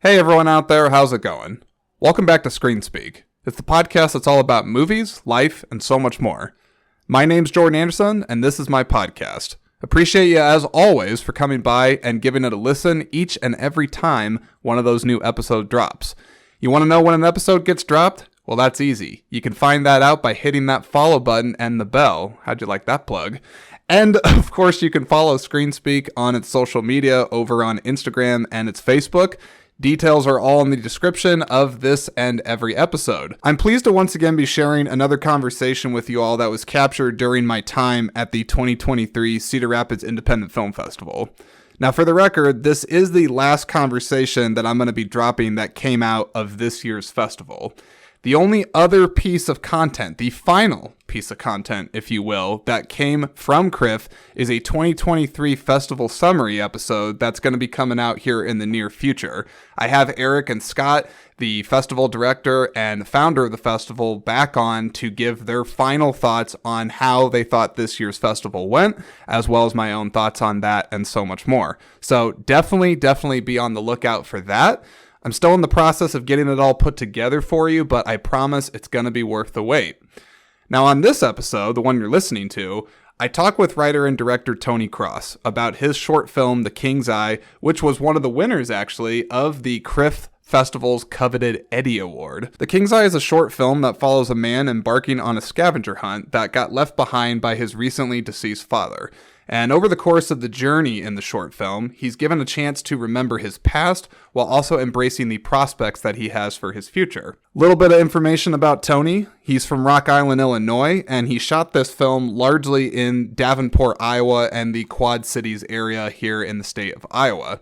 Hey everyone out there, how's it going? Welcome back to Screen Speak. It's the podcast that's all about movies, life, and so much more. My name's Jordan Anderson, and this is my podcast. Appreciate you as always for coming by and giving it a listen each and every time one of those new episodes drops. You want to know when an episode gets dropped? Well, that's easy. You can find that out by hitting that follow button and the bell. How'd you like that plug? And, of course, you can follow Screen Speak on its social media over on Instagram and its Facebook. Details are all in the description of this and every episode. I'm pleased to once again be sharing another conversation with you all that was captured during my time at the 2023 Cedar Rapids Independent Film Festival. Now, for the record, this is the last conversation that I'm going to be dropping that came out of this year's festival. The only other piece of content, the final piece of content, if you will, that came from CRIF is a 2023 festival summary episode that's going to be coming out here in the near future. I have Eric and Scott, the festival director and founder of the festival, back on to give their final thoughts on how they thought this year's festival went, as well as my own thoughts on that and so much more. So definitely be on the lookout for that. I'm still in the process of getting it all put together for you, but I promise it's going to be worth the wait. Now on this episode, the one you're listening to, I talk with writer and director Tony Cross about his short film, The King's Eye, which was one of the winners actually of the CRIF Festival's coveted Eddie Award. The King's Eye is a short film that follows a man embarking on a scavenger hunt that got left behind by his recently deceased father. And over the course of the journey in the short film, he's given a chance to remember his past while also embracing the prospects that he has for his future. Little bit of information about Tony. He's from Rock Island, Illinois, and he shot this film largely in Davenport, Iowa, and the Quad Cities area here in the state of Iowa.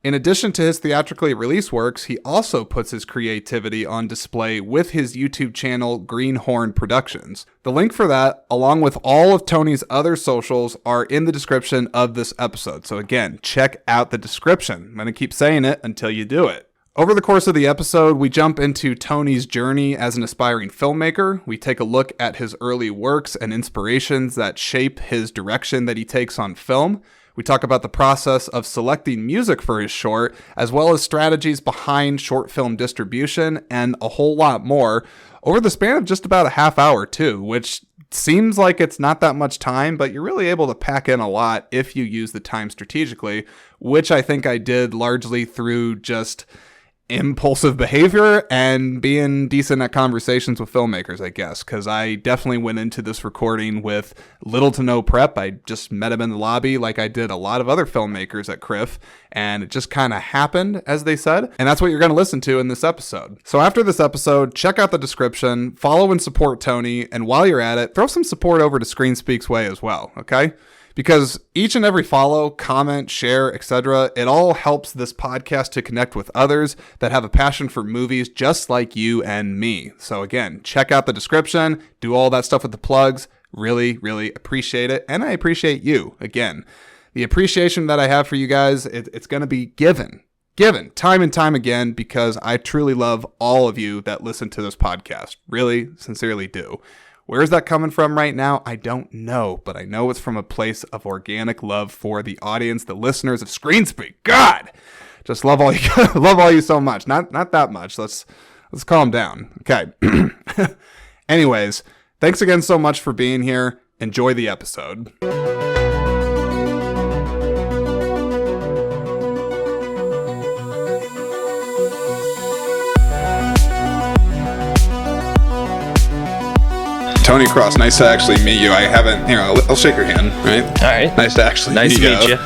In addition to his theatrically released works, he also puts his creativity on display with his YouTube channel, Greenhorn Productions. The link for that, along with all of Tony's other socials, are in the description of this episode. So again, check out the description. I'm going to keep saying it until you do it. Over the course of the episode, we jump into Tony's journey as an aspiring filmmaker. We take a look at his early works and inspirations that shape his direction that he takes on film. We talk about the process of selecting music for his short, as well as strategies behind short film distribution, and a whole lot more over the span of just about a half hour too, which seems like it's not that much time, but you're really able to pack in a lot if you use the time strategically, which I think I did largely through just impulsive behavior and being decent at conversations with filmmakers, I guess, because I definitely went into this recording with little to no prep. I just met him in the lobby like I did a lot of other filmmakers at CRIF, and it just kind of happened, as they said, and that's what you're going to listen to in this episode. So after this episode, check out the description, follow and support Tony, and while you're at it, throw some support over to Screen Speak's way as well, okay? Because each and every follow, comment, share, etc., it all helps this podcast to connect with others that have a passion for movies just like you and me. So again, check out the description, do all that stuff with the plugs. Really appreciate it. And I appreciate you. Again, the appreciation that I have for you guys, it's going to be given time and time again, because I truly love all of you that listen to this podcast. Really, sincerely do. Where is that coming from right now? I don't know, but I know it's from a place of organic love for the audience, the listeners of Screen Speak. God, just love all you, love all you so much. Not that much. Let's calm down. Okay. Anyways, thanks again so much for being here. Enjoy the episode. Tony Cross, nice to actually meet you. I haven't, here, I'll shake your hand, right? All right. Nice to actually meet you.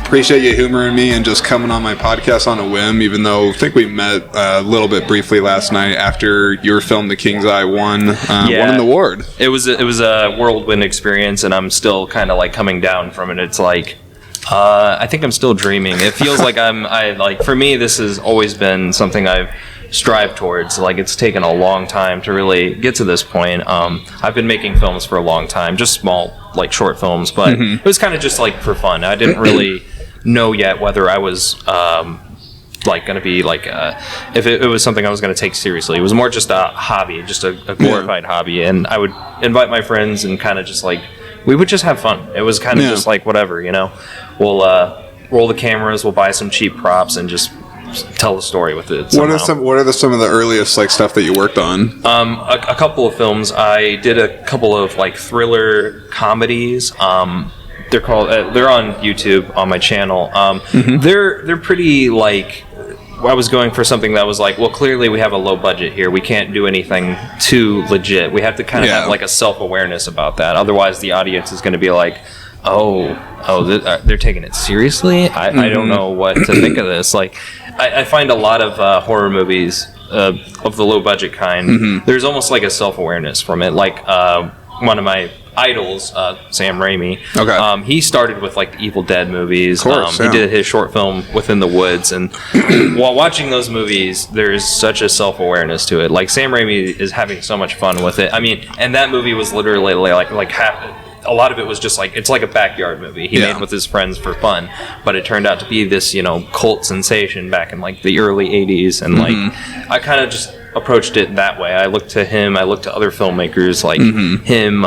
Appreciate you humoring me and just coming on my podcast on a whim, even though I think we met a little bit briefly last night after your film, The King's Eye, won an award. It was a whirlwind experience, and I'm still kind of like coming down from it. It's like, I think I'm still dreaming. It feels like for me, this has always been something I've strive towards. Like, it's taken a long time to really get to this point. I've been making films for a long time, just small, like, short films, but it was kind of just like for fun. I didn't really know yet whether I was like going to be like if it was something I was going to take seriously. It was more just a hobby, just a glorified hobby, and I would invite my friends and kind of just like, we would just have fun. It was kind of just like, whatever, you know, we'll roll the cameras, we'll buy some cheap props and just tell the story with it somehow. What are some of the earliest like stuff that you worked on? A couple of films. I did a couple of like thriller comedies. They're called. They're on YouTube on my channel. They're pretty like. I was going for something that was like, well, clearly we have a low budget here. We can't do anything too legit. We have to kind of have like a self-awareness about that. Otherwise, the audience is going to be like, they're taking it seriously? I don't know what to think of this. Like, I find a lot of horror movies of the low-budget kind, there's almost like a self-awareness from it. Like, one of my idols, Sam Raimi. Okay. He started with like the Evil Dead movies. Of course, He did his short film Within the Woods, and while watching those movies, there's such a self-awareness to it. Like Sam Raimi is having so much fun with it. I mean, and that movie was literally like half. A lot of it was just like it's like a backyard movie he made with his friends for fun, but it turned out to be this cult sensation back in like the early '80s, and like I kind of just approached it that way. I looked to him. I looked to other filmmakers like him,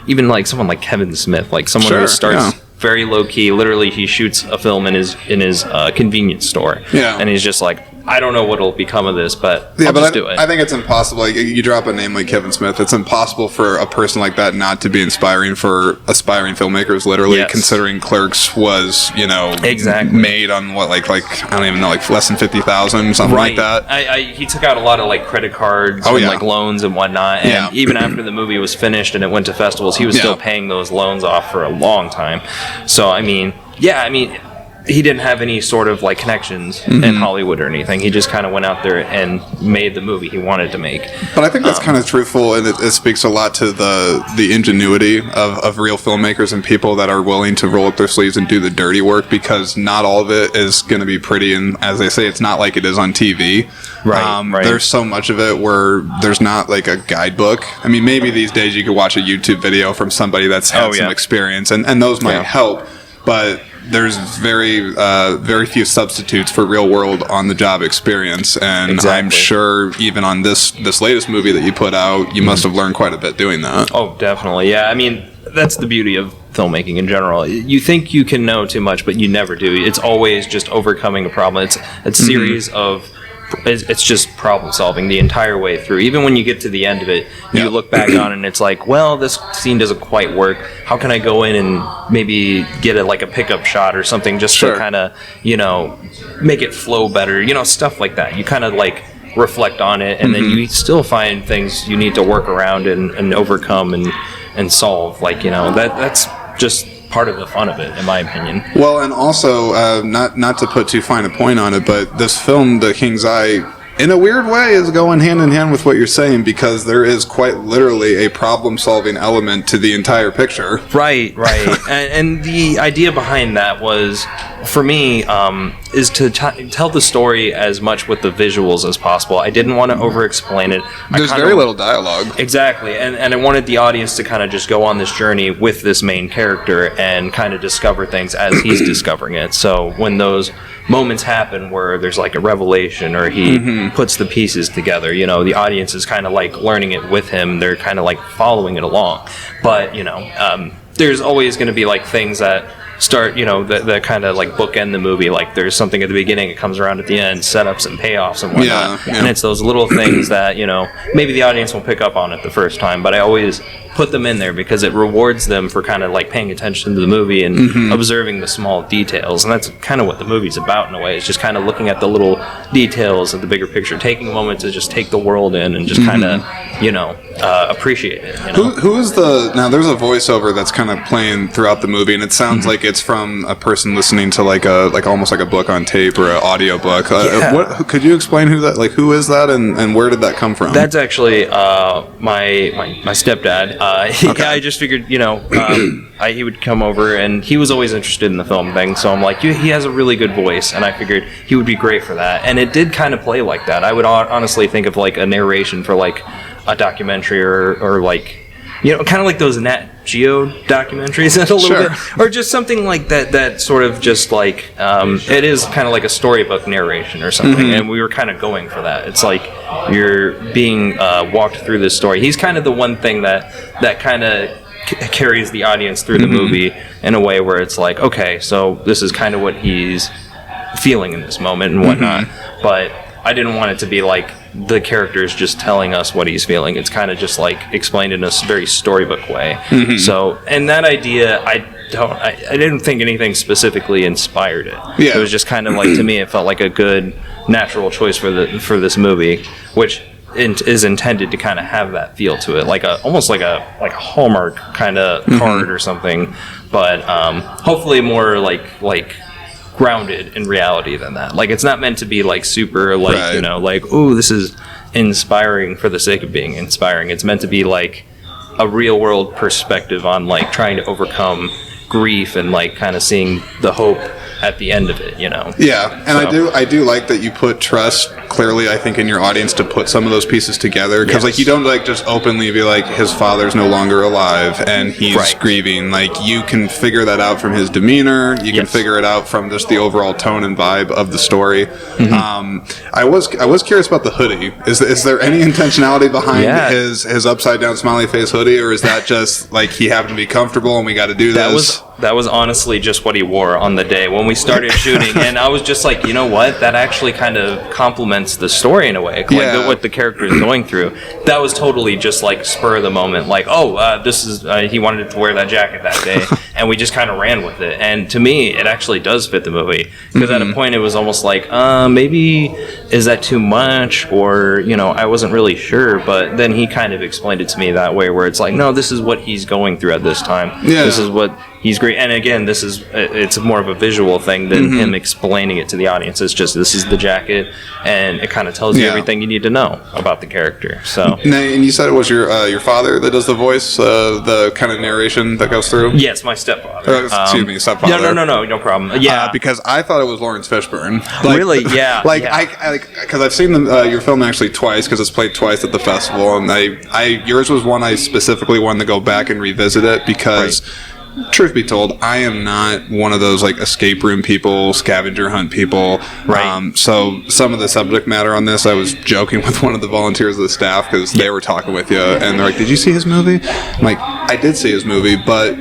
even like someone like Kevin Smith, like someone who starts very low key. Literally, he shoots a film in his convenience store, and he's just like, I don't know what'll become of this, but I'll just do it. I think it's impossible. Like, you drop a name like Kevin Smith, it's impossible for a person like that not to be inspiring for aspiring filmmakers. Literally, considering Clerks was made on what like I don't even know, like less than 50,000, something like that. He took out a lot of like credit cards and like loans and whatnot, and even after the movie was finished and it went to festivals, he was still paying those loans off for a long time. So I mean, he didn't have any sort of like connections in Hollywood or anything. He just kind of went out there and made the movie he wanted to make. But I think that's kind of truthful, and it speaks a lot to the ingenuity of real filmmakers and people that are willing to roll up their sleeves and do the dirty work, because not all of it is going to be pretty. And as they say, it's not like it is on TV. Right. There's so much of it where there's not like a guidebook. I mean, maybe these days you could watch a YouTube video from somebody that's had some experience, and those might help, but there's very few substitutes for real world on the job experience, and I'm sure even on this latest movie that you put out, you must have learned quite a bit doing that. Oh, definitely. Yeah, I mean, that's the beauty of filmmaking in general. You think you can know too much, but you never do. It's always just overcoming a problem. It's a series of it's just problem solving the entire way through. Even when you get to the end of it, you look back on it and it's like, well, this scene doesn't quite work. How can I go in and maybe get a pickup shot or something just to kind of, make it flow better, stuff like that. You kind of like reflect on it, and then you still find things you need to work around and overcome and solve. Like, that's just part of the fun of it, in my opinion. Well, and also, not to put too fine a point on it, but this film, The King's Eye, in a weird way, is going hand in hand with what you're saying, because there is quite literally a problem-solving element to the entire picture. Right. and the idea behind that was, for me, is to tell the story as much with the visuals as possible. I didn't want to over-explain it. There's very little dialogue. Exactly, and I wanted the audience to kind of just go on this journey with this main character and kind of discover things as he's discovering it. So when those moments happen where there's like a revelation or he puts the pieces together, the audience is kind of like learning it with him. They're kind of like following it along. But, there's always going to be like things that start, that kind of like bookend the movie. Like there's something at the beginning, it comes around at the end, setups and payoffs and whatnot. And it's those little things that, maybe the audience won't pick up on it the first time, but I always put them in there because it rewards them for kind of like paying attention to the movie and observing the small details. And that's kind of what the movie's about in a way. It's just kind of looking at the little details of the bigger picture, taking a moment to just take the world in and just kind of, appreciate it. Who is now there's a voiceover that's kind of playing throughout the movie, and it sounds like it's from a person listening to like almost like a book on tape or an audio book. What could you explain who is that and where did that come from? That's actually my stepdad. I just figured, he would come over, and he was always interested in the film thing, so I'm like, he has a really good voice, and I figured he would be great for that. And it did kind of play like that. I would honestly think of like a narration for like a documentary or like, kind of like those Nat Geo documentaries a little bit, or just something like that sort of just like, it is kind of like a storybook narration or something, and we were kind of going for that. It's like you're being walked through this story. He's kind of the one thing that kind of carries the audience through the movie in a way where it's like, okay, so this is kind of what he's feeling in this moment and whatnot. But I didn't want it to be like the character's just telling us what he's feeling. It's kind of just like explained in a very storybook way. So, and that idea, I didn't think anything specifically inspired it. Yeah. It was just kind of like, to me, it felt like a good natural choice for this movie, which is intended to kind of have that feel to it, like almost like a Hallmark kind of card or something, but hopefully more like grounded in reality than that. Like, it's not meant to be like super like Right. you know, like, ooh, this is inspiring for the sake of being inspiring. It's meant to be like a real world perspective on like trying to overcome grief and like kind of seeing the hope at the end of it, you know. Yeah, and So- I do like that you put trust clearly, I think, in your audience to put some of those pieces together, because like Yes. you don't like just openly be like his father's no longer alive and he's Right. grieving. Like, you can figure that out from his demeanor. You can Yes. figure it out from just the overall tone and vibe of the story. Mm-hmm. I was curious about the hoodie. Is there any intentionality behind Yeah. his upside down smiley face hoodie, or is that just like he happened to be comfortable and we got to do this? That was honestly just what he wore on the day when we started shooting, and I was just like, you know what? That actually kind of complements the story in a way, like Yeah. what the character is going through. That was totally just like spur of the moment, like, this is he wanted to wear that jacket that day, and we just kind of ran with it. And to me, it actually does fit the movie, because at a point it was almost like, maybe is that too much, or you know, I wasn't really sure. But then he kind of explained it to me that way, where it's like, no, this is what he's going through at this time. Yeah. This is what he's great. And again, it's more of a visual thing than him explaining it to the audience. It's just, this is the jacket, and it kind of tells you Yeah. everything you need to know about the character. So And you said it was your father that does the voice, the kind of narration that goes through? yes, my stepfather. Excuse me, stepfather. No problem. Yeah, Because I thought it was Lawrence Fishburne. Really? Yeah, Like, yeah. because I've seen your film actually twice, because it's played twice at the festival, and yours was one I specifically wanted to go back and revisit it because. Truth be told, I am not one of those like escape room people, scavenger hunt people. Right. So some of the subject matter on this, I was joking with one of the volunteers of the staff because they were talking with you, and they're like, "Did you see his movie?" I'm like, "I did see his movie, but."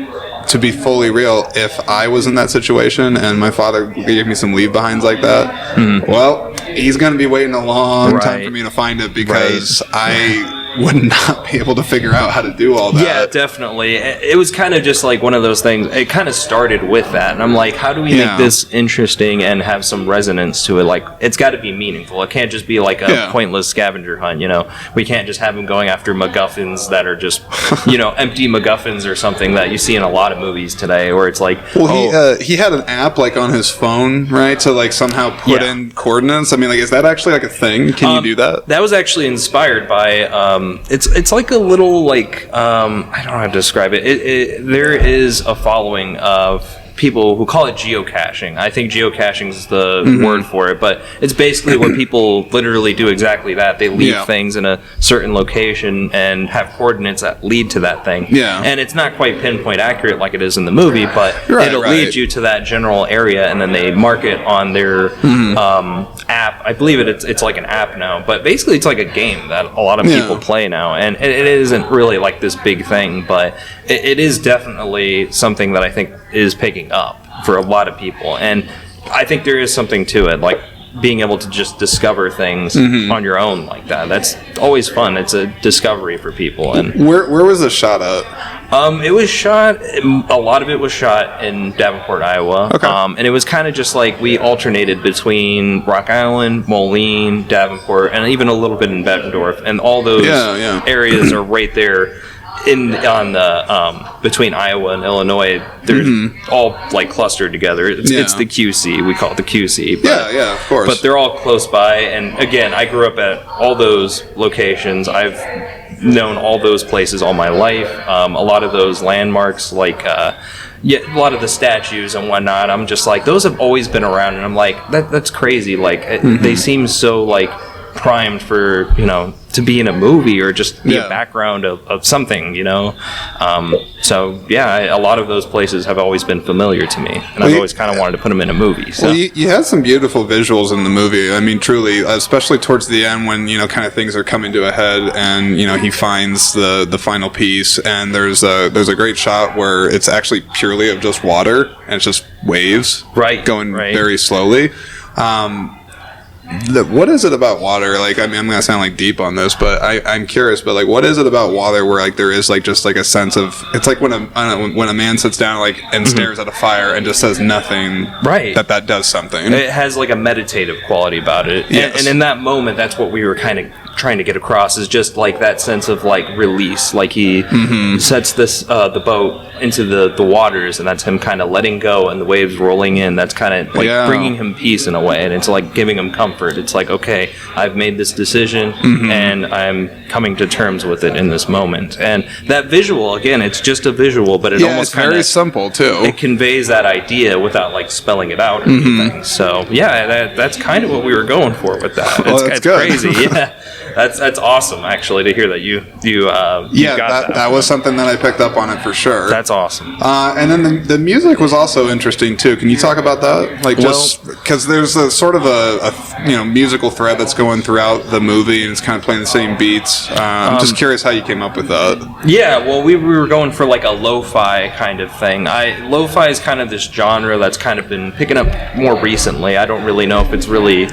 To be fully real, if I was in that situation and my father gave me some leave behinds like that, well, he's going to be waiting a long time Right. for me to find it, because I would not be able to figure out how to do all that. Yeah, definitely. It was kind of just like one of those things. It kind of started with that, and I'm like, how do we Yeah. make this interesting and have some resonance to it? Like, it's got to be meaningful. It can't just be like a Yeah. pointless scavenger hunt. You know, we can't just have him going after MacGuffins that are just, you know, empty MacGuffins or something that you see in a lot of movies today, where it's like, Well, he had an app like on his phone, right, to like somehow put Yeah. in coordinates. I mean, like, is that actually like a thing? Can you do that? That was actually inspired by it's like a little like I don't know how to describe it. There is a following of people who call it geocaching. I think geocaching is the word for it, but it's basically where people literally do exactly that. They leave Yeah. things in a certain location and have coordinates that lead to that thing. Yeah. And it's not quite pinpoint accurate like it is in the movie, but Right, it'll right. lead you to that general area, and then they mark it on their app. I believe it's like an app now, but basically it's like a game that a lot of Yeah. people play now, and it isn't really like this big thing, but it is definitely something that I think is picking up for a lot of people, and I think there is something to it, like being able to just discover things on your own like that. That's always fun. It's a discovery for people. And Where was this shot at? it was shot, a lot of it was shot in Davenport, Iowa. Okay. And it was kind of just like we alternated between Rock Island, Moline, Davenport, and even a little bit in Bettendorf. And all those Yeah. areas are right there on the between Iowa and Illinois. They're all like clustered together. It's Yeah. the QC. We call it the QC. But, Yeah, of course. but they're all close by, and again, I grew up at all those locations. I've known all those places all my life. A lot of those landmarks, like a lot of the statues and whatnot, I'm just like, those have always been around, and I'm like, that's crazy. Like, they seem so like primed for, you know, to be in a movie or just be Yeah. a background of something, you know. So yeah, a lot of those places have always been familiar to me, and I've always kind of wanted to put them in a movie. So. Well, you had some beautiful visuals in the movie. I mean, truly, especially towards the end when, you know, kind of things are coming to a head, and, you know, he finds the final piece, and there's a great shot where it's actually purely of just water, and it's just waves Right, going right. very slowly. What is it about water? Like, I mean, I'm gonna sound like deep on this, but I'm curious. But like, what is it about water where like there is like just like a sense of it's like when a man sits down like and stares at a fire and just says nothing, right? That does something. It has like a meditative quality about it, yes. And in that moment, that's what we were kind of trying to get across is just like that sense of like release. Like he sets this the boat into the waters, and that's him kind of letting go, and the waves rolling in. That's kind of like bringing him peace in a way, and it's like giving him comfort. It's like, okay, I've made this decision, and I'm coming to terms with it in this moment. And that visual, again, it's just a visual, but it almost it's very simple too. It conveys that idea without like spelling it out or anything. So yeah, that's kind of what we were going for with that. It's good. Crazy, yeah. That's awesome, actually, to hear that you got that was something that I picked up on it for sure. That's awesome. And then the music was also interesting too. Can you talk about that? Like, just because there's a sort of a musical thread that's going throughout the movie, and it's kind of playing the same beats. I'm just curious how you came up with that. Yeah, well, we were going for like a lo-fi kind of thing. Lo-fi is kind of this genre that's kind of been picking up more recently. I don't really know if it's really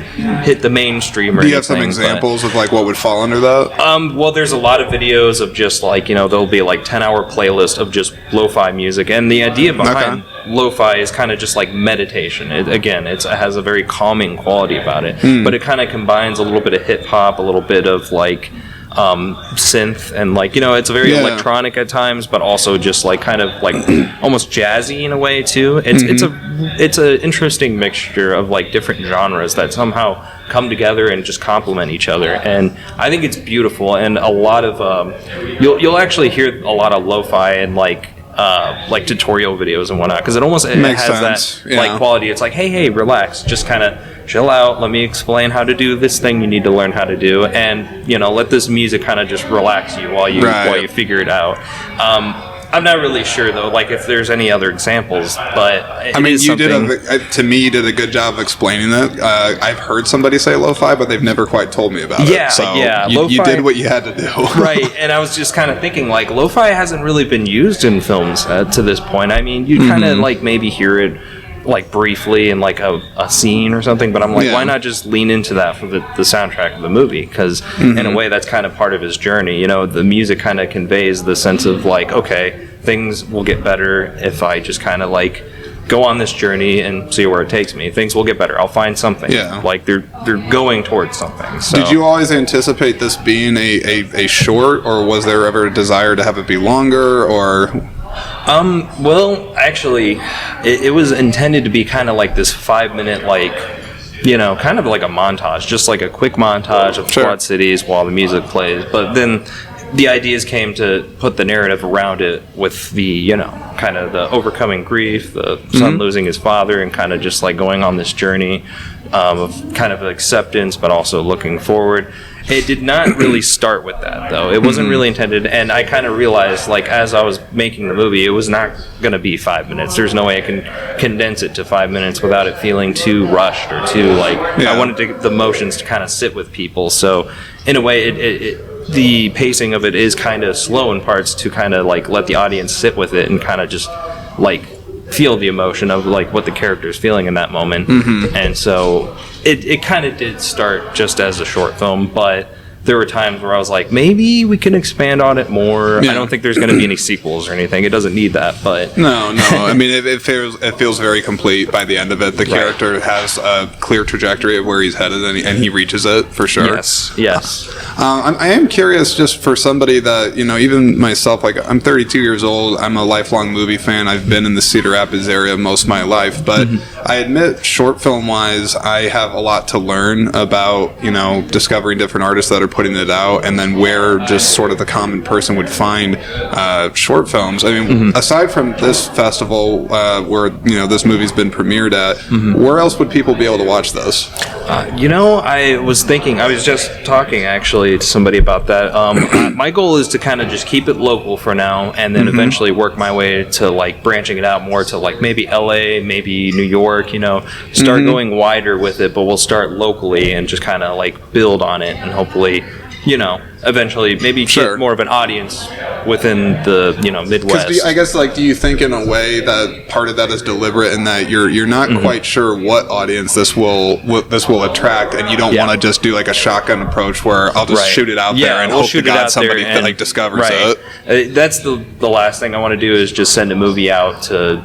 hit the mainstream or anything. Do you have some examples of like what would fall under that? Well, there's a lot of videos of just like, there'll be like 10-hour playlist of just lo-fi music, and the idea behind lo-fi is kind of just like meditation. It has a very calming quality about it, but it kind of combines a little bit of hip-hop, a little bit of like synth, and like it's very electronic at times, but also just like kind of like almost jazzy in a way too. It's a interesting mixture of like different genres that somehow come together and just complement each other, and I think it's beautiful. And a lot of you'll actually hear a lot of lo-fi and like tutorial videos and whatnot, because it almost has sense. That like quality. It's like, hey, relax, just kind of chill out, let me explain how to do this thing you need to learn how to do, and let this music kind of just relax you while you figure it out. I'm not really sure though, like if there's any other examples, but I mean, you did a good job of explaining that. I've heard somebody say lo-fi, but they've never quite told me about it. So you did what you had to do. Right, and I was just kind of thinking like lo-fi hasn't really been used in films to this point. I mean, you kind of like maybe hear it like briefly in like a scene or something, but I'm like, why not just lean into that for the soundtrack of the movie? Because in a way that's kind of part of his journey. The music kind of conveys the sense of like, okay, things will get better if I just kind of like go on this journey and see where it takes me. Things will get better. I'll find something. Like they're going towards something. So. Did you always anticipate this being a short, or was there ever a desire to have it be longer, or? Well, actually, it was intended to be kind of like this 5-minute, like, kind of like a montage, just like a quick montage of Quad Cities while the music plays. But then the ideas came to put the narrative around it with the, kind of the overcoming grief, the son losing his father, and kind of just like going on this journey of kind of acceptance, but also looking forward. It did not really start with that, though. It wasn't really intended, and I kind of realized, like, as I was making the movie, it was not going to be 5 minutes. There's no way I can condense it to 5 minutes without it feeling too rushed or too, like, I wanted the emotions to kind of sit with people. So, in a way, the pacing of it is kind of slow in parts to kind of, like, let the audience sit with it and kind of just, like, feel the emotion of like what the character is feeling in that moment. And so it kind of did start just as a short film, but there were times where I was like, maybe we can expand on it more. I don't think there's going to be any sequels or anything. It doesn't need that, but no. I mean, it feels very complete by the end of it. The character has a clear trajectory of where he's headed, and he reaches it for sure. Yes. I am curious, just for somebody that even myself, like I'm 32 years old. I'm a lifelong movie fan. I've been in the Cedar Rapids area most of my life, but I admit, short film wise, I have a lot to learn about discovering different artists that are putting it out, and then where just sort of the common person would find short films. I mean, aside from this festival where this movie's been premiered at, where else would people be able to watch this? I was just talking actually to somebody about that. My goal is to kind of just keep it local for now, and then eventually work my way to like branching it out more to like maybe LA, maybe New York, start going wider with it, but we'll start locally and just kind of like build on it, and hopefully eventually maybe Sure. get more of an audience within the, Midwest. I guess, like, do you think in a way that part of that is deliberate in that you're not quite sure what audience this will attract, and you don't want to just do like a shotgun approach where I'll just shoot it out there and hope to God somebody like discovers it. That's the last thing I want to do is just send a movie out to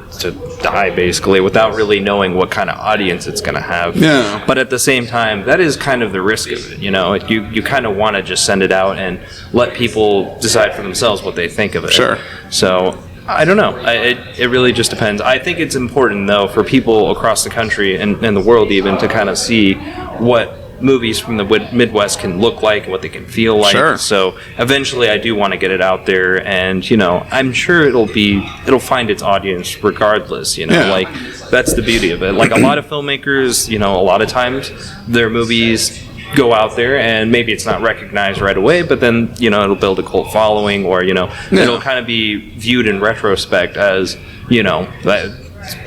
die basically without really knowing what kind of audience it's going to have. Yeah. But at the same time, that is kind of the risk of it. You kind of want to just send it out and let people decide for themselves what they think of it. Sure. So I don't know. It really just depends. I think it's important, though, for people across the country and the world even to kind of see what movies from the Midwest can look like and what they can feel like. Sure. So eventually I do want to get it out there, and I'm sure it'll find its audience regardless. Like that's the beauty of it. Like a lot of filmmakers, a lot of times their movies go out there and maybe it's not recognized right away, but then it'll build a cult following, or it'll kind of be viewed in retrospect as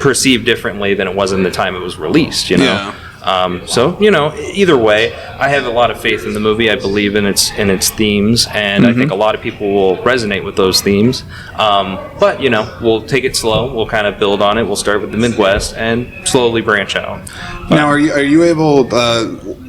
perceived differently than it was in the time it was released. So either way, I have a lot of faith in the movie. I believe in its themes, and I think a lot of people will resonate with those themes. But we'll take it slow. We'll kind of build on it. We'll start with the Midwest and slowly branch out. Now, are you able?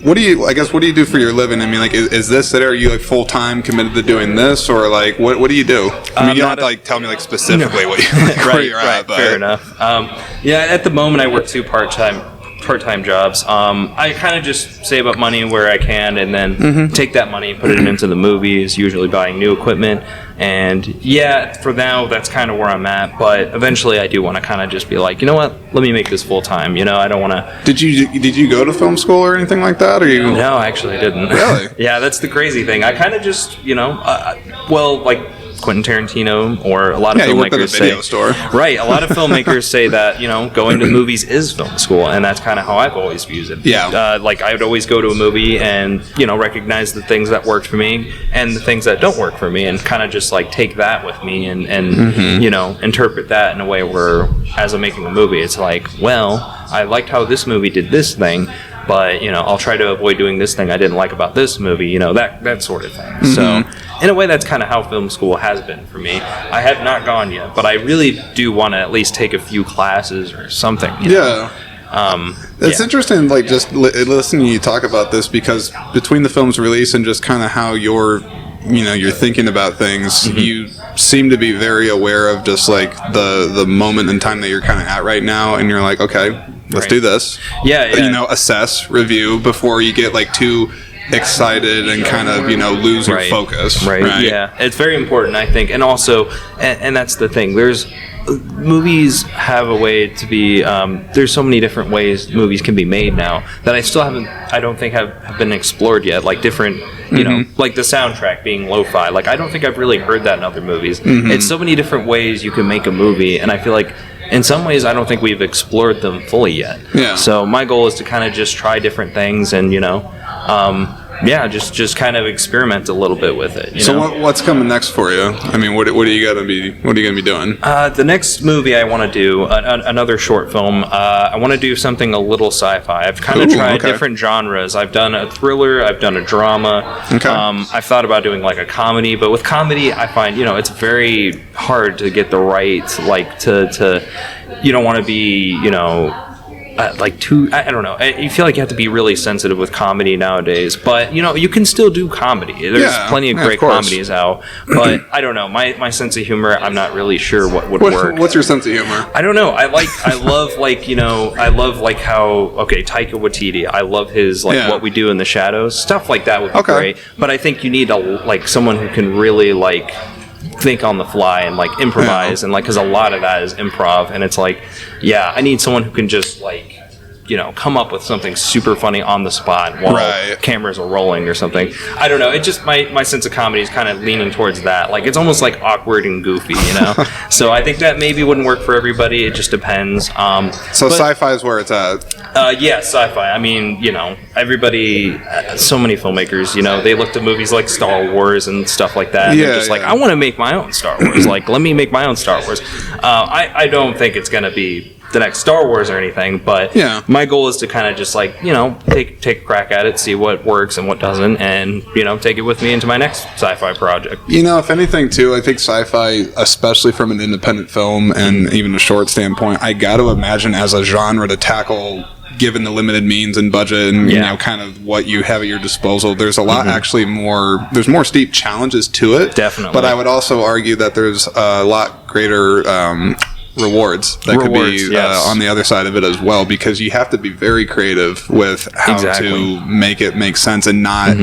What do you do for your living? I mean, like, is this it? Are you like full time committed to doing this, or like what do you do? I mean, you don't have to like tell me like specifically what where you're at. But. Fair enough. At the moment, I work 2 part-time jobs. I kind of just save up money where I can, and then take that money and put it into the movies, usually buying new equipment. And for now, that's kind of where I'm at. But eventually, I do want to kind of just be like, you know what? Let me make this full time. I don't want to. Did you go to film school or anything like that? Or you? No, actually, I didn't. Really? Yeah, that's the crazy thing. I kind of just, like Quentin Tarantino or a lot of filmmakers worked at a video store. Right, a lot of filmmakers say that going to movies is film school, and that's kind of how I've always viewed it. Like I would always go to a movie and recognize the things that worked for me and the things that don't work for me, and kind of just like take that with me and interpret that in a way where as I'm making a movie, it's like, well, I liked how this movie did this thing, but I'll try to avoid doing this thing I didn't like about this movie, that sort of thing. So in a way, that's kind of how film school has been for me. I have not gone yet, but I really do want to at least take a few classes or something. It's interesting, like just listening to you talk about this, because between the film's release and just kind of how you're thinking about things, you seem to be very aware of just like the moment in time that you're kind of at right now, and you're like, okay, let's do this. Assess, review before you get like too excited and kind of lose your focus. Right. Yeah, it's very important, I think, and also, and that's the thing. Movies have a way to be. There's so many different ways movies can be made now that I don't think have been explored yet. Like different, like the soundtrack being lo-fi. Like I don't think I've really heard that in other movies. It's so many different ways you can make a movie, and I feel like in some ways I don't think we've explored them fully yet. Yeah. So my goal is to kind of just try different things and just kind of experiment a little bit with it. What's coming next for you? I mean, what are you gonna be doing? The next movie I want to do another short film. I want to do something a little sci-fi. I've kind of tried different genres. I've done a thriller. I've done a drama. Okay. I've thought about doing like a comedy, but with comedy, I find it's very hard to get the right to you don't want to be I don't know. You feel like you have to be really sensitive with comedy nowadays, but you can still do comedy. There's plenty of great comedies out, but I don't know. My sense of humor, I'm not really sure what would work. What's your sense of humor? I don't know. I love how Taika Waititi. I love his What We Do in the Shadows, stuff like that would be great. But I think you need someone who can really think on the fly and improvise and because a lot of that is improv, and it's I need someone who can just come up with something super funny on the spot while cameras are rolling or something. I don't know. It just my sense of comedy is kind of leaning towards that. It's almost awkward and goofy, So I think that maybe wouldn't work for everybody. It just depends. So sci-fi is where it's at. Sci-fi. I mean, everybody, so many filmmakers, they look to movies like Star Wars and stuff like that. And they're just I want to make my own Star Wars. Let me make my own Star Wars. I don't think it's going to be the next Star Wars or anything, but Yeah. my goal is to kind of just like, you know, take a crack at it, see what works and what doesn't, and, you know, take it with me into my next sci-fi project. You know, if anything, too, I think sci-fi, especially from an independent film and even a short standpoint, I got to imagine as a genre to tackle, given the limited means and budget and, you know, kind of what you have at your disposal, there's a lot there's more steep challenges to it. Definitely. But I would also argue that there's a lot greater rewards that could be on the other side of it as well, because you have to be very creative with how to make it make sense and not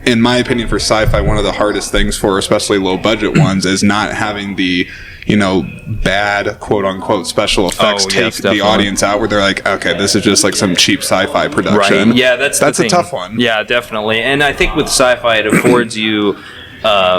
in my opinion, for sci-fi, one of the hardest things for especially low budget ones is not having the, you know, bad quote unquote special effects take the audience out where they're like, okay, this is just like some cheap sci-fi production. Right. Yeah, that's a tough one. Yeah, definitely. And I think with sci-fi, it affords you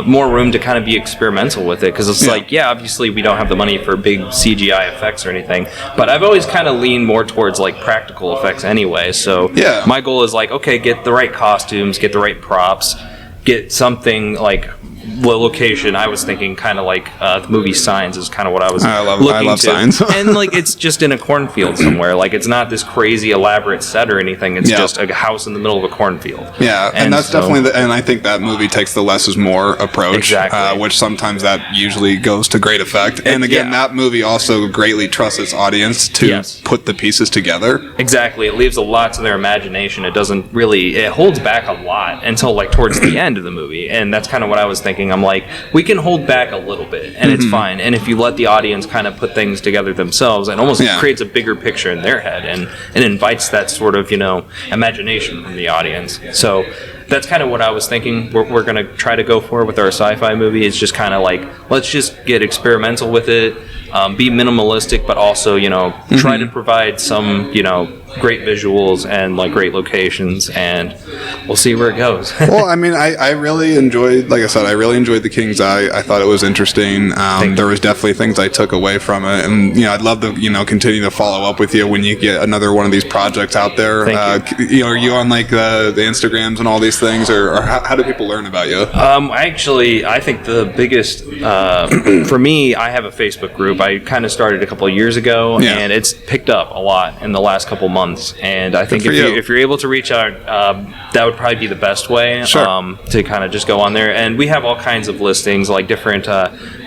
more room to kind of be experimental with it, because it's like, obviously we don't have the money for big CGI effects or anything, but I've always kind of leaned more towards like practical effects anyway. So my goal is like, okay, get the right costumes, get the right props, get something like the location. I was thinking kind of like the movie Signs is kind of what I was looking to. Signs. And like it's just in a cornfield somewhere. Like it's not this crazy elaborate set or anything. It's just a house in the middle of a cornfield. Yeah, and that's definitely and I think that movie takes the less is more approach, exactly. Which sometimes that usually goes to great effect. And again, that movie also greatly trusts its audience to put the pieces together. Exactly. It leaves a lot to their imagination. It doesn't really, it holds back a lot until like towards the end of the movie. And that's kind of what I was thinking. I'm like, we can hold back a little bit and it's fine. And if you let the audience kind of put things together themselves, it almost creates a bigger picture in their head and invites that sort of, you know, imagination from the audience. So that's kind of what I was thinking we're going to try to go for with our sci-fi movie. It's just kind of like, let's just get experimental with it, be minimalistic, but also, you know, try to provide some, you know, great visuals and like great locations, and we'll see where it goes. Well, I mean, I really enjoyed, like I said, I really enjoyed The King's Eye. I thought it was interesting. There was definitely things I took away from it, and, you know, I'd love to, you know, continue to follow up with you when you get another one of these projects out there. You know, are you on like the Instagrams and all these things, or how do people learn about you? I think the biggest for me, I have a Facebook group. I kind of started a couple of years ago, and it's picked up a lot in the last couple months. And I think if you're able to reach out, that would probably be the best way to kind of just go on there. And we have all kinds of listings, like different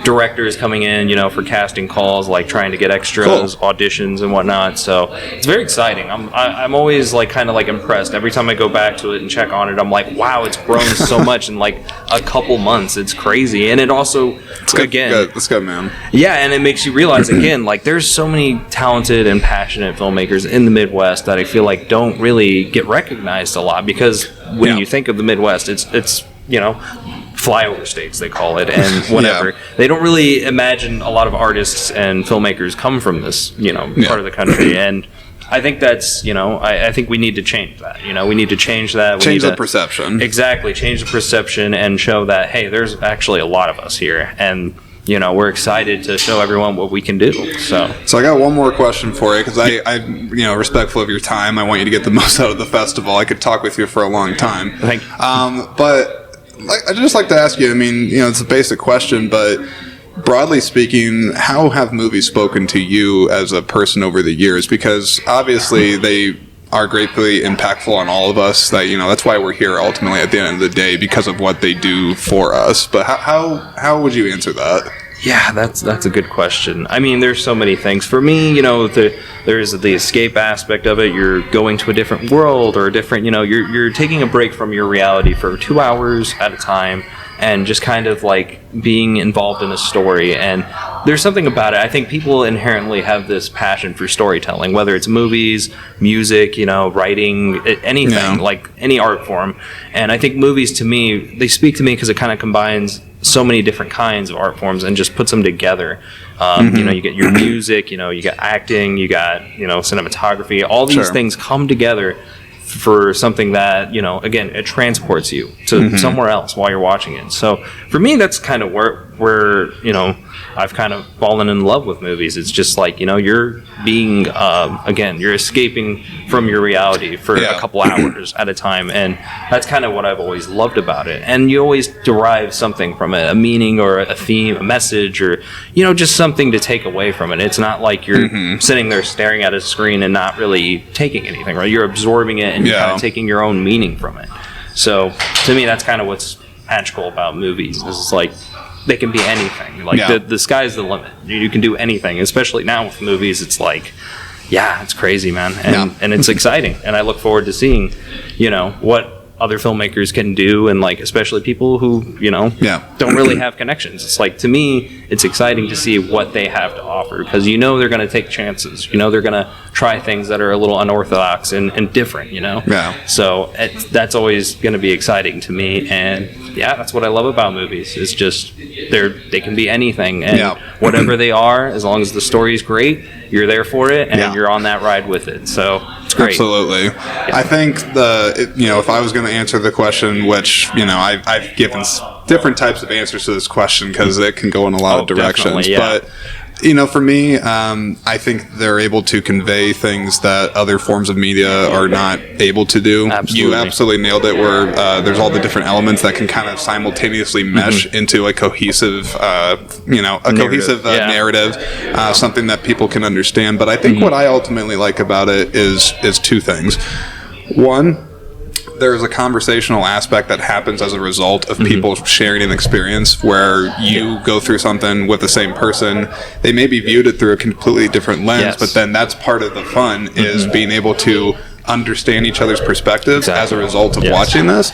directors coming in, you know, for casting calls, like trying to get extras, auditions, and whatnot. So it's very exciting. I'm always like kind of like impressed every time I go back to it and check on it. I'm like, wow, it's grown so much in like a couple months. It's crazy. And it also, That's good, man. Yeah, and it makes you realize again, like there's so many talented and passionate filmmakers in the Midwest that I feel like don't really get recognized a lot, because when you think of the Midwest, it's you know, flyover states they call it, and whatever. They don't really imagine a lot of artists and filmmakers come from this, you know, part of the country. And I think that's, you know, I think we need to change that. You know, we need to change that. Change the perception. Exactly, change the perception and show that, hey, there's actually a lot of us here, and you know, we're excited to show everyone what we can do. So I got one more question for you, because I, you know, respectful of your time, I want you to get the most out of the festival. I could talk with you for a long time. Thank you. But I'd just like to ask you, I mean, you know, it's a basic question, but broadly speaking, how have movies spoken to you as a person over the years? Because obviously they are greatly impactful on all of us. That, you know, that's why we're here ultimately at the end of the day, because of what they do for us. But how would you answer that? Yeah, that's a good question. I mean, there's so many things. For me, you know, there's the escape aspect of it. You're going to a different world, or a different, you know, you're taking a break from your reality for 2 hours at a time, and just kind of like being involved in a story. And there's something about it. I think people inherently have this passion for storytelling, whether it's movies, music, you know, writing, anything, like any art form. And I think movies, to me, they speak to me because it kind of combines so many different kinds of art forms and just puts them together. You know, you get your music, you know, you got acting, you got, you know, cinematography, all these things come together for something that, you know, again, it transports you to somewhere else while you're watching it. So for me, that's kind of where you know, I've kind of fallen in love with movies. It's just like, you know, you're being, again, you're escaping from your reality for a couple hours at a time. And that's kind of what I've always loved about it. And you always derive something from it, a meaning or a theme, a message, or, you know, just something to take away from it. It's not like you're sitting there staring at a screen and not really taking anything, right? You're absorbing it and you're kind of taking your own meaning from it. So to me, that's kind of what's magical about movies. It's like, they can be anything. Like the sky's the limit. You can do anything, especially now with movies. It's like, yeah, it's crazy, man. And it's exciting. And I look forward to seeing, you know, what other filmmakers can do, and like especially people who, you know, don't really have connections. It's like, to me, it's exciting to see what they have to offer, because you know they're going to take chances. You know they're going to try things that are a little unorthodox and different, you know? So that's always going to be exciting to me. And yeah, that's what I love about movies. It's just they can be anything, and whatever they are, as long as the story's great, you're there for it, and you're on that ride with it. So it's great. Absolutely. I think you know, if I was going to answer the question, which, you know, I've given different types of answers to this question because it can go in a lot of directions. But you know, for me, I think they're able to convey things that other forms of media are not able to do. You absolutely nailed it, where there's all the different elements that can kind of simultaneously mesh into a cohesive, you know, cohesive narrative, something that people can understand. But I think what I ultimately like about it is two things. One, there's a conversational aspect that happens as a result of people sharing an experience where you go through something with the same person. They may be viewed it through a completely different lens, but then that's part of the fun, is being able to understand each other's perspectives as a result of watching this.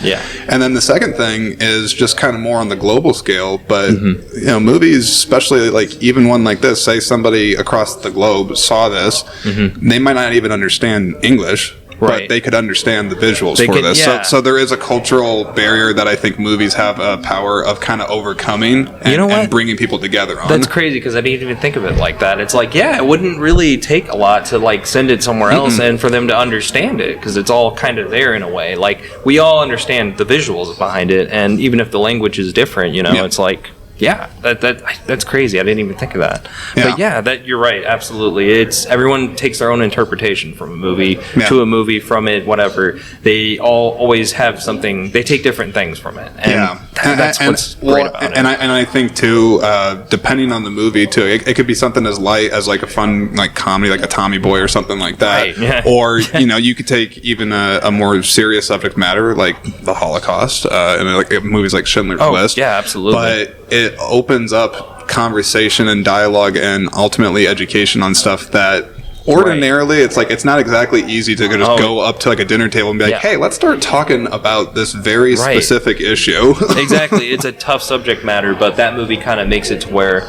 And then the second thing is just kind of more on the global scale, but you know, movies, especially like even one like this, say somebody across the globe saw this, they might not even understand English, but they could understand the visuals for this. So there is a cultural barrier that I think movies have a power of kind of overcoming and, you know what? And bringing people together on. That's crazy, because I didn't even think of it like that. It's like, yeah, it wouldn't really take a lot to like send it somewhere else and for them to understand it, because it's all kind of there in a way. Like, we all understand the visuals behind it, and even if the language is different, you know, it's like, yeah, that's crazy. I didn't even think of that. But yeah, that you're right. Absolutely, it's everyone takes their own interpretation from a movie to a movie, from it, whatever. They all always have something. They take different things from it, and that's what's great about it. And I think too, depending on the movie too, it could be something as light as like a fun like comedy, like a Tommy Boy or something like that, or you know, you could take even a more serious subject matter like the Holocaust, and like movies like Schindler's List. Yeah, absolutely. But it opens up conversation and dialogue and ultimately education on stuff that ordinarily it's like, it's not exactly easy to just go up to like a dinner table and be like, hey, let's start talking about this very specific issue. Exactly. It's a tough subject matter, but that movie kind of makes it to where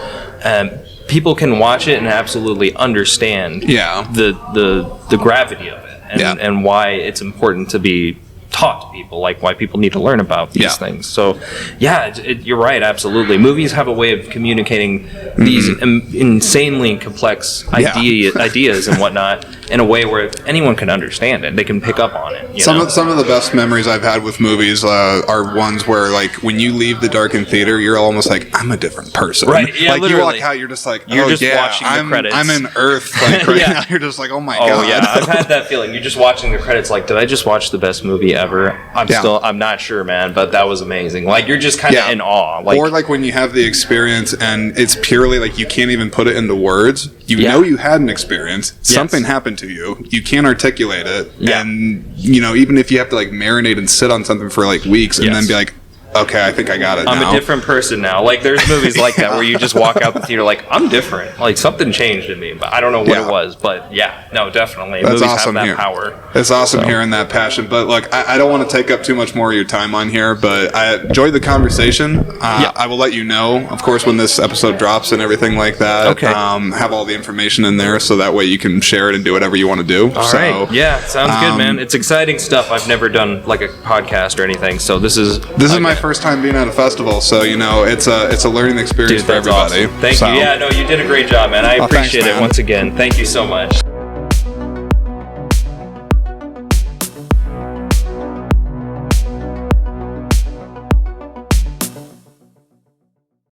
people can watch it and absolutely understand the gravity of it, and why it's important to be taught to people, like why people need to learn about these things. So you're right, absolutely. Movies have a way of communicating these insanely complex ideas and whatnot in a way where anyone can understand it. They can pick up on it. Some of the best memories I've had with movies are ones where, like, when you leave the darkened theater, you're almost like, I'm a different person. Right, yeah, like, literally. You walk out, you're just like, you're just watching the credits. I'm in Earth, like, right now. You're just like, oh my God. Oh, yeah, I've had that feeling. You're just watching the credits like, did I just watch the best movie ever? I'm not sure, man, but that was amazing. Like, you're just kind of in awe. Like, or like when you have the experience and it's purely like, you can't even put it into words. You know you had an experience. Something happened to you. You can't articulate it. And, you know, even if you have to like marinate and sit on something for like weeks and then be like, okay, I think I got it now. I'm a different person now. Like, there's movies like that where you just walk out the theater like, I'm different. Like, something changed in me, but I don't know what it was. But yeah, no, definitely. That's movies awesome have that power. It's awesome hearing that passion. But look, I don't want to take up too much more of your time on here, but I enjoyed the conversation. I will let you know, of course, when this episode drops and everything like that. Okay. Have all the information in there so that way you can share it and do whatever you want to do. All right. Yeah, sounds good, man. It's exciting stuff. I've never done like a podcast or anything, so this is my first time being at a festival, so you know it's a learning experience for everybody. Awesome. Thank you. Yeah, no, you did a great job, man. I appreciate it once again. Thank you so much.